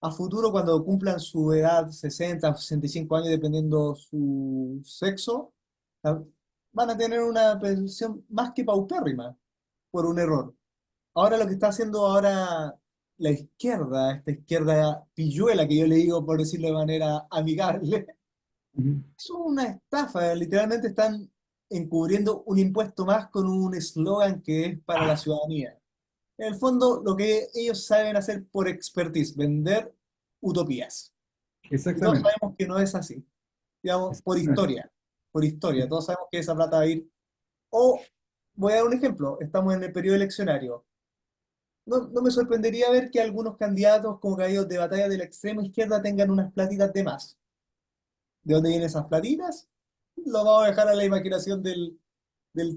a futuro cuando cumplan su edad, 60 o 65 años, dependiendo su sexo, ah, van a tener una pensión más que paupérrima por un error. Ahora lo que está haciendo ahora la izquierda, esta izquierda pilluela que yo le digo por decirlo de manera amigable, Mm. es una estafa. Literalmente están encubriendo un impuesto más con un eslogan que es para la ciudadanía. En el fondo, lo que ellos saben hacer por expertise, vender utopías. Y todos Exactamente. sabemos que no es así. Digamos, Exactamente. por historia, todos sabemos que esa plata va a ir. O, voy a dar un ejemplo, estamos en el periodo eleccionario. No, no me sorprendería ver que algunos candidatos como caídos de batalla de la extrema izquierda tengan unas platitas de más. ¿De dónde vienen esas platitas? Lo vamos a dejar a la imaginación del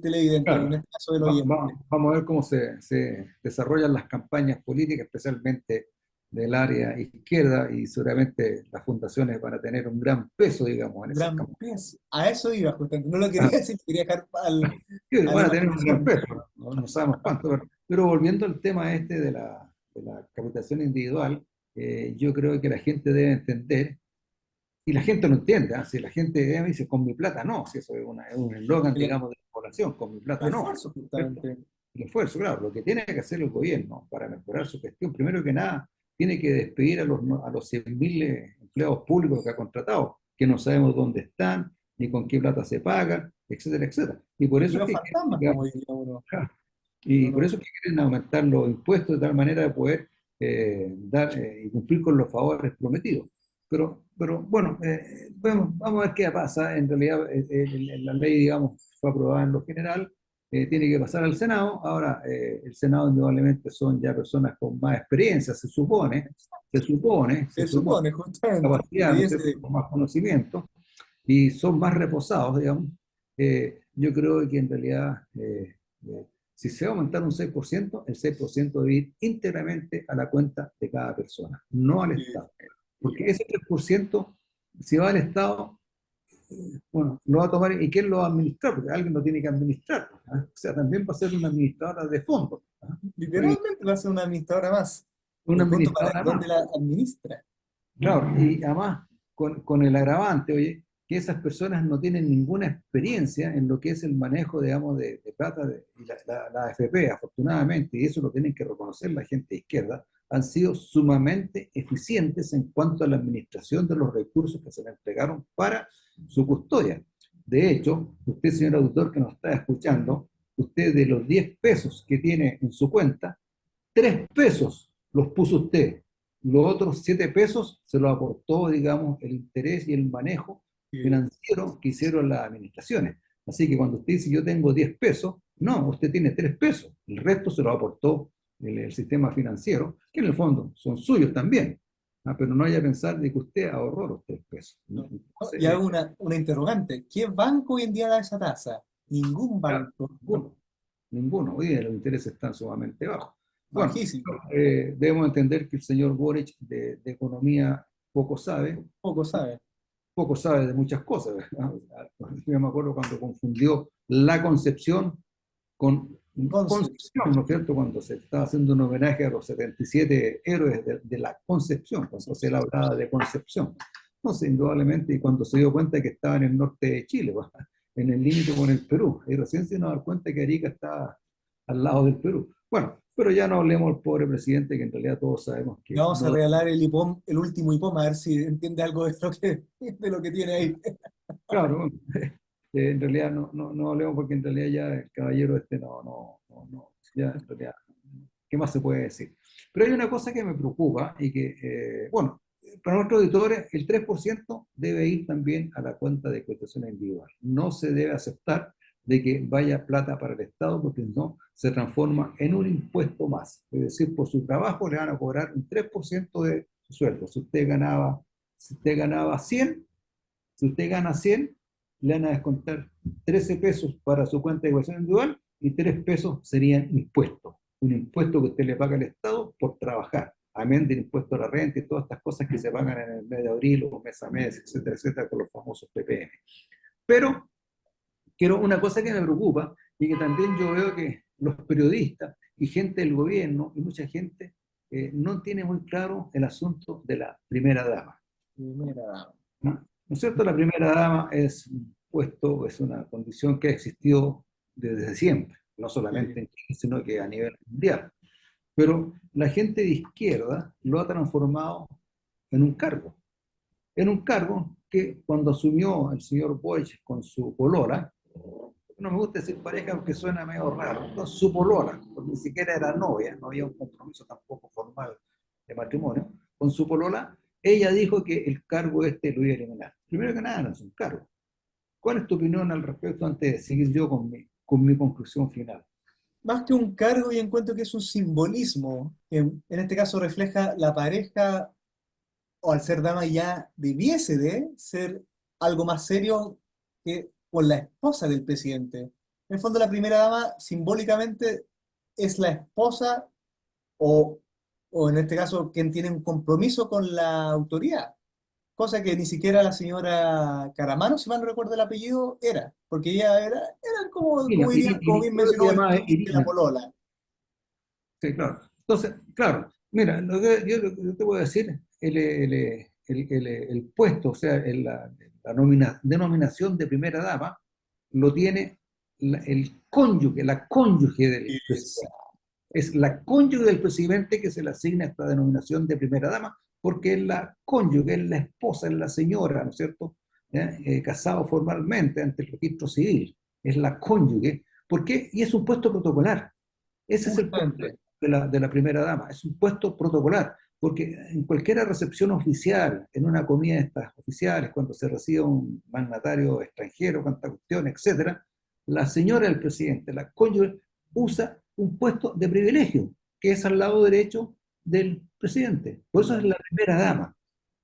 televidente, o en Claro, este caso del oyente. vamos a ver cómo se desarrollan las campañas políticas, especialmente del área izquierda, y seguramente las fundaciones van a tener un gran peso, digamos, en esas Gran campañas. peso. A eso iba, justamente. No lo quería Ah, decir, quería dejar sí, a la van a tener un gran imaginación. peso, no sabemos cuánto, pero volviendo al tema este de la capitalización individual, yo creo que la gente debe entender, y la gente lo entiende, ¿ah? Si la gente dice, con mi plata no, si eso es un eslogan, El, digamos, de la población, con mi el plata no, esfuerzo, ¿cierto? justamente. El esfuerzo, claro, lo que tiene que hacer el gobierno para mejorar su gestión, primero que nada, tiene que despedir a los 100.000 empleados públicos que ha contratado, que no sabemos dónde están, ni con qué plata se pagan, etcétera, etcétera. Y por eso es Empleo que fantasma, como diría uno. y No, por no. eso es que quieren aumentar los impuestos de tal manera de poder dar y cumplir con los favores prometidos. Pero bueno, vamos a ver qué pasa. En realidad, la ley, digamos, fue aprobada en lo general, tiene que pasar al Senado. Ahora, el Senado indudablemente son ya personas con más experiencia, se Se supone, supone, justamente. capacidad, ¿no es cierto?, con más conocimiento, y son más reposados, digamos. Yo creo que en realidad, eh, si se va a aumentar un 6%, el 6% debe ir íntegramente a la cuenta de cada persona, no al Sí, Estado. Porque ese 3%, si va al Estado, bueno, lo va a tomar y quién lo va a administrar, porque alguien lo tiene que administrar. ¿Ah? O sea, también va a ser una administradora de fondos. ¿Ah? Y Literalmente va a ser una administradora más. una El punto para administradora más. dónde la administra. Claro, y además con el agravante, oye, que esas personas no tienen ninguna experiencia en lo que es el manejo, digamos, de plata y la AFP, afortunadamente, y eso lo tienen que reconocer la gente de izquierda, han sido sumamente eficientes en cuanto a la administración de los recursos que se le entregaron para su custodia. De hecho, usted, señor auditor que nos está escuchando, usted de los 10 pesos que tiene en su cuenta, 3 pesos los puso usted. Los otros 7 pesos se los aportó, digamos, el interés y el manejo Sí. financiero que hicieron las administraciones. Así que cuando usted dice yo tengo 10 pesos, no, usted tiene 3 pesos. El resto se lo aportó el sistema financiero, que en el fondo son suyos también. Ah, pero no haya a pensar de que usted ahorró los 3 pesos. No. No, y Entonces, hago una interrogante. ¿Qué banco hoy en día da esa tasa? Ningún claro, banco. ninguno, ninguno. Hoy día los intereses están sumamente bajos. Bueno, Bajísimo. debemos entender que el señor Boric de economía Poco sabe. poco sabe de muchas cosas, ¿verdad? Yo me acuerdo cuando confundió la Concepción con Concepción. Concepción, ¿no es cierto? Cuando se estaba haciendo un homenaje a los 77 héroes de la Concepción, entonces él hablaba de Concepción. Entonces, indudablemente, y cuando se dio cuenta que estaba en el norte de Chile, pues, en el límite con el Perú, y recién se nos da cuenta que Arica está al lado del Perú. Bueno, pero ya no hablemos del pobre presidente, que en realidad todos sabemos Le que vamos a no. regalar el IPOM, el último IPOM, a ver si entiende algo de lo que tiene ahí. Claro, en realidad no hablemos porque en realidad ya el caballero este ya en realidad, ¿qué más se puede decir? Pero hay una cosa que me preocupa y que, bueno, para nuestros auditores el 3% debe ir también a la cuenta de explotación individual. No se debe aceptar de que vaya plata para el Estado porque no se transforma en un impuesto más. Es decir, por su trabajo le van a cobrar un 3% de su sueldo. Si usted ganaba 100, si usted gana 100, le van a descontar 13 pesos para su cuenta de igualación individual y 3 pesos serían impuestos. Un impuesto que usted le paga al Estado por trabajar, amén del impuesto a la renta y todas estas cosas que se pagan en el mes de abril o mes a mes, etcétera, etcétera, con los famosos PPM. Pero quiero una cosa que me preocupa y que también yo veo que los periodistas y gente del gobierno y mucha gente no tiene muy claro el asunto de la primera dama. Mira, ¿No? ¿No es cierto? La primera dama es un puesto, es una condición que ha existido desde siempre, no solamente sí. en Chile, sino que a nivel mundial. Pero la gente de izquierda lo ha transformado en un cargo que cuando asumió el señor Boich con su polola, no me gusta decir pareja aunque suena medio raro, no, su polola, porque ni siquiera era novia, no había un compromiso tampoco formal de matrimonio, con su polola, ella dijo que el cargo este lo iba a eliminar. Primero que nada, no es un cargo. ¿Cuál es tu opinión al respecto antes de seguir yo con mi conclusión final? Más que un cargo, yo encuentro que es un simbolismo, que en este caso refleja la pareja, o al ser dama ya debiese de ser algo más serio que con la esposa del presidente. En el fondo, la primera dama simbólicamente es la esposa o, o en este caso quien tiene un compromiso con la autoridad, cosa que ni siquiera la señora Caramano, si mal no recuerdo el apellido, era, porque ella era como, Irina, como bien mencionó, se el llamaba quiche de la Irina. polola. Sí, claro. Entonces, claro, mira, yo te voy a decir, el puesto, o sea, la denominación de primera dama, lo tiene el cónyuge, la cónyuge del presidente. Es la cónyuge del presidente que se le asigna esta denominación de primera dama, porque es la cónyuge, es la esposa, es la señora, ¿no es cierto? ¿Ya? Casado formalmente ante el registro civil, es la cónyuge. ¿Por qué? Y es un puesto protocolar. Ese es el puesto Justamente. de la primera dama, es un puesto protocolar, porque en cualquier recepción oficial, en una comida de estas oficiales, cuando se recibe un mandatario extranjero, cuanta cuestión, etcétera, la señora del presidente, la cónyuge, usa un puesto de privilegio, que es al lado derecho del presidente. Por eso es la primera dama,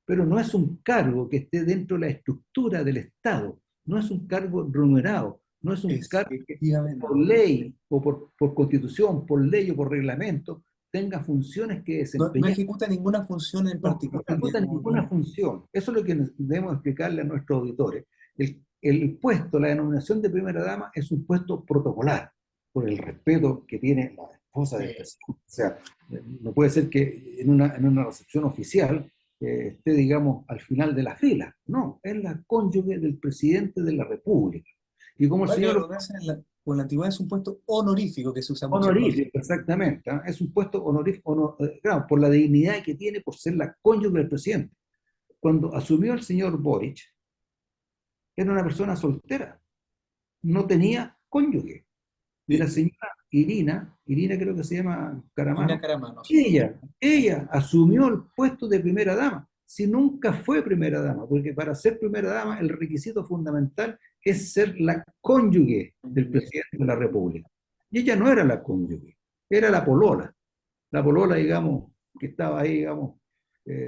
pero no es un cargo que esté dentro de la estructura del Estado, no es un cargo remunerado, no es un cargo que por Efectivamente. ley o por constitución, por ley o por reglamento, tenga funciones que No, no desempeñar. ejecuta ninguna función en No particular. ejecuta ninguna función. Eso es lo que debemos explicarle a nuestros auditores, el puesto, la denominación de primera dama es un puesto protocolar, por el respeto que tiene la esposa del Sí. presidente. O sea, no puede ser que en una recepción oficial esté, digamos, al final de la fila. No, es la cónyuge del presidente de la República. Y como el Valga la señor redundancia, con la antigüedad es un puesto honorífico que se usa mucho en Colombia. honorífico, exactamente, ¿ah? Es un puesto honorífico, claro, por la dignidad que tiene por ser la cónyuge del presidente. Cuando asumió el señor Boric, era una persona soltera, no tenía cónyuge. Y la Sí. señora Irina creo que se llama Gina Caramano, Caramanos. ella asumió el puesto de primera dama, si nunca fue primera dama, porque para ser primera dama el requisito fundamental es ser la cónyuge del presidente de la República. Y ella no era la cónyuge, era la polola, digamos, que estaba ahí, digamos,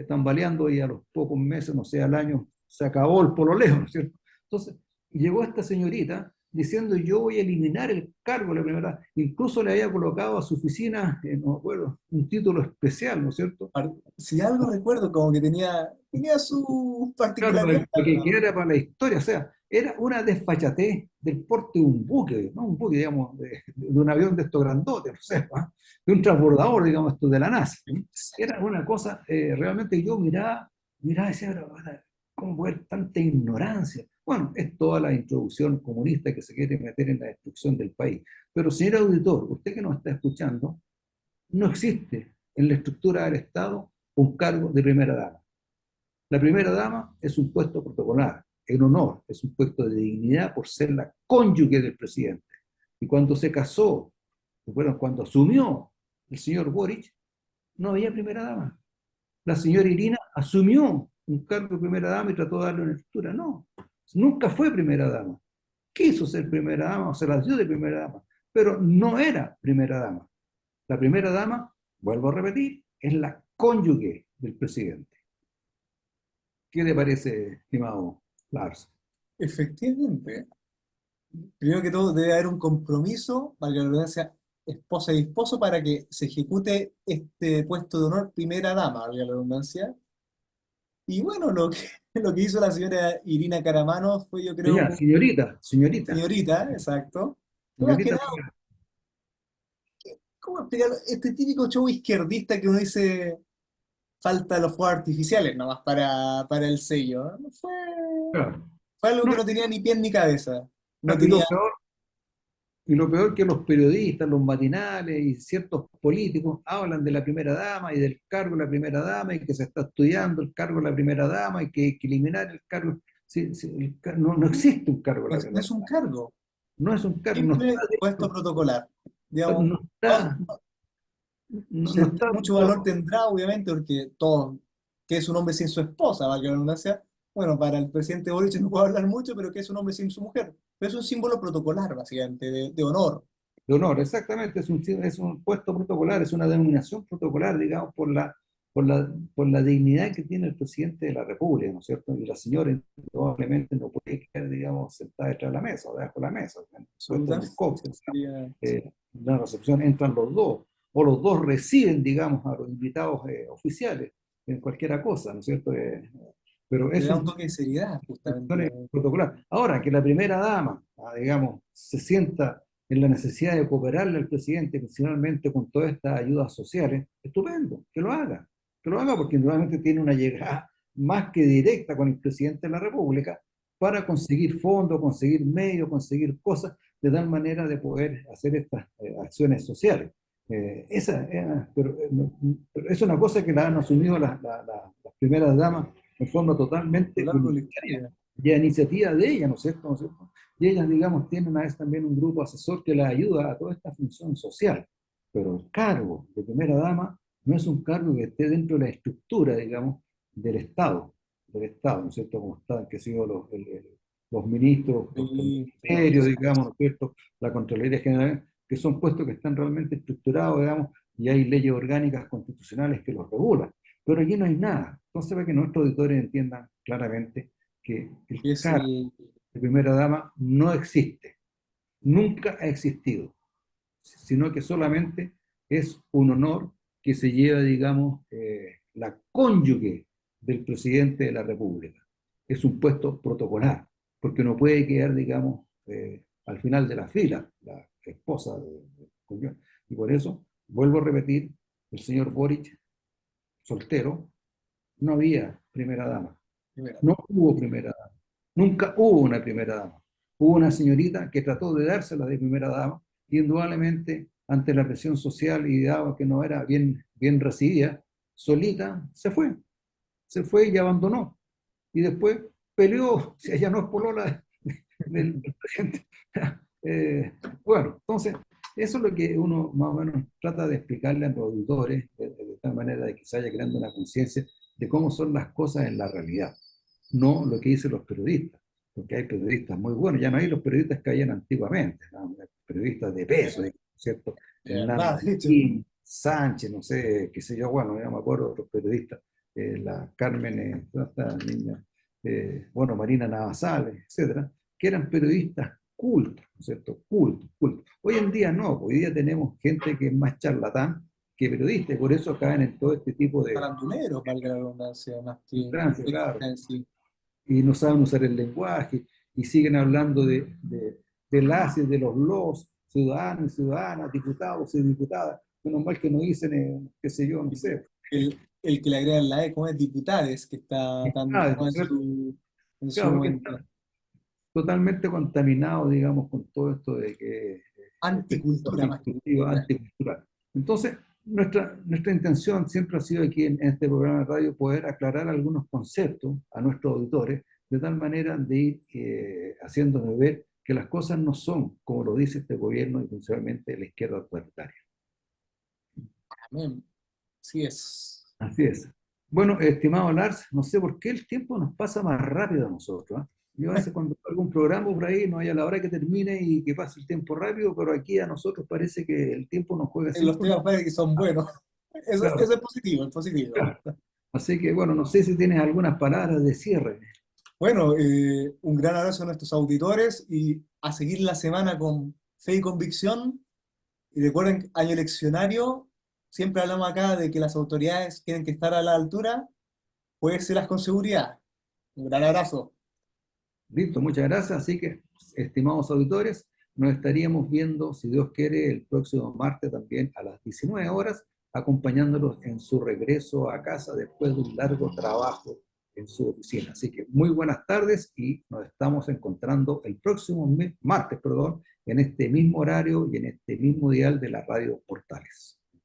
tambaleando y a los pocos meses, no sé, al año, se acabó el pololeo, ¿no es cierto? Entonces, llegó esta señorita diciendo yo voy a eliminar el cargo de la primera, incluso le había colocado a su oficina, no me acuerdo, un título especial, ¿no es cierto? Si algo recuerdo, como que tenía su Claro, particularidad. para que quedara para la historia, o sea, era una desfachatez del porte de un buque, no un buque, digamos, de un avión de estos grandotes, no sé, ¿ah? De un transbordador, digamos, esto de la NASA. Era una cosa, realmente yo miraba y decía, "Pero, bueno, ¿cómo puede haber tanta ignorancia?". Bueno, es toda la introducción comunista que se quiere meter en la destrucción del país. Pero, señor auditor, usted que nos está escuchando, no existe en la estructura del Estado un cargo de primera dama. La primera dama es un puesto protocolar, en honor, es un puesto de dignidad por ser la cónyuge del presidente. Y cuando se casó, bueno, cuando asumió el señor Boric, no había primera dama. La señora Irina asumió un cargo de primera dama y trató de darle una estructura. No, nunca fue primera dama. Quiso ser primera dama o se la dio de primera dama, pero no era primera dama. La primera dama, vuelvo a repetir, es la cónyuge del presidente. ¿Qué le parece, estimado Lars? Efectivamente. Primero que todo, debe haber un compromiso, valga la redundancia, esposa y esposo, para que se ejecute este puesto de honor primera dama, valga la redundancia. Y bueno, lo que hizo la señora Irina Caramanos fue, yo creo, Ya, señorita, señorita, exacto. No más que señorita, nada, ¿cómo explicarlo? Este típico show izquierdista que uno dice falta los fuegos artificiales nomás para el sello. ¿No? claro. Fue algo No, que no tenía ni pie ni cabeza. No y tenía. lo peor que los periodistas, los matinales y ciertos políticos hablan de la primera dama y del cargo de la primera dama y que se está estudiando el cargo de la primera dama y que hay que eliminar el cargo. Sí, sí, no, no existe un cargo de la No primera es un dama. cargo, No es un cargo, simple puesto protocolar. Digamos, no no, está, no no, está, mucho valor tendrá, obviamente, porque todo, que es un hombre sin su esposa, valga la redundancia. Bueno, para el presidente Boric no puedo hablar mucho, pero que es un hombre sin su mujer. Pero es un símbolo protocolar, básicamente, de honor. de honor, exactamente, es un puesto protocolar, es una denominación protocolar, digamos, por la dignidad que tiene el presidente de la República, ¿no es cierto? Y la señora probablemente no puede quedar, digamos, sentada detrás de la mesa o debajo de la mesa, puesto en un Absolutamente. cóctel, Sería, la recepción entran los dos, o los dos reciben, digamos, a los invitados oficiales, en cualquier cosa, ¿no es cierto? Pero le es da un un toque de seriedad, cuestiones justamente. protocolar. Ahora, que la primera dama, digamos, se sienta en la necesidad de cooperarle al presidente, principalmente con todas estas ayudas sociales, estupendo, que lo haga porque nuevamente tiene una llegada más que directa con el presidente de la República para conseguir fondos, conseguir medios, conseguir cosas, de tal manera de poder hacer estas acciones sociales. Pero es una cosa que la han asumido las primeras damas en forma A totalmente lo largo de la voluntaria historia. y a iniciativa de ellas, ¿no es cierto? ¿No es cierto? Y ellas, digamos, tienen a veces también un grupo asesor que les ayuda a toda esta función social. Pero el cargo de primera dama no es un cargo que esté dentro de la estructura, digamos, del Estado, ¿no es cierto? Como están, que sido los ministros, los Sí, ministerios, digamos, ¿no es cierto? La Contraloría General, que son puestos que están realmente estructurados, digamos, y hay leyes orgánicas constitucionales que los regulan. Pero aquí no hay nada. Entonces, para que nuestros auditores entiendan claramente que el y es cargo de primera dama no existe, nunca ha existido, sino que solamente es un honor que se lleva, digamos, la cónyuge del presidente de la República. Es un puesto protocolar, porque no puede quedar, digamos, al final de la fila, la esposa de Cuñón. Y por eso, vuelvo a repetir, el señor Boric, soltero, no había primera dama, Primera. no hubo primera dama, nunca hubo una primera dama. Hubo una señorita que trató de dársela de primera dama, y indudablemente, ante la presión social y dado que no era bien recibida, solita se fue y abandonó. Y después peleó, si ella no es polola del presidente. Eh, bueno, entonces, eso es lo que uno más o menos trata de explicarle a los auditores, de tal manera de que se vaya creando una conciencia de cómo son las cosas en la realidad, no lo que dicen los periodistas, porque hay periodistas muy buenos, ya no hay los periodistas que habían antiguamente, ¿no? Periodistas de peso, ¿cierto? De Hernán verdad, de hecho. Martín, Sánchez, no sé, qué sé yo, bueno, ya me acuerdo de otros periodistas, la Carmen, esta niña, bueno, Marina Navasales, etcétera, que eran periodistas cultos, ¿no es cierto? Cultos, cultos. Hoy en día no, hoy día tenemos gente que es más charlatán que periodista, y por eso caen en todo este tipo de Faranduleros, valga la redundancia, más que instancias, claro, periodistas en sí. y no saben usar el lenguaje, y siguen hablando de las y de los ciudadanos y ciudadanas, diputados y diputadas, menos mal que no dicen, qué sé yo, no sé, El que le agrega la E, como es diputades, que está tan de nada, ¿no moda es cierto? en su Claro, porque momento. está totalmente contaminado, digamos, con todo esto de que este Anticultura más que discursivo cultura. anticultural. Entonces, nuestra intención siempre ha sido aquí en este programa de radio poder aclarar algunos conceptos a nuestros auditores, de tal manera de ir haciéndonos ver que las cosas no son como lo dice este gobierno y principalmente la izquierda autoritaria. Amén. Sí es. Así es. Bueno, estimado Lars, no sé por qué el tiempo nos pasa más rápido a nosotros, ¿ah? Yo a veces cuando hago algún programa por ahí, no hay a la hora que termine y que pase el tiempo rápido, pero aquí a nosotros parece que el tiempo nos juega En los siempre una... temas parece que son buenos. Claro, Eso es positivo, es positivo. claro. Así que bueno, no sé si tienes algunas palabras de cierre. Bueno, un gran abrazo a nuestros auditores y a seguir la semana con fe y convicción. Y recuerden, año eleccionario, siempre hablamos acá de que las autoridades tienen que estar a la altura, puede serlas con seguridad. Un gran abrazo. Listo, muchas gracias. Así que, estimados auditores, nos estaríamos viendo, si Dios quiere, el próximo martes también a las 19 horas, acompañándolos en su regreso a casa después de un largo trabajo en su oficina. Así que muy buenas tardes y nos estamos encontrando el próximo martes, perdón, en este mismo horario y en este mismo dial de la radio Portales.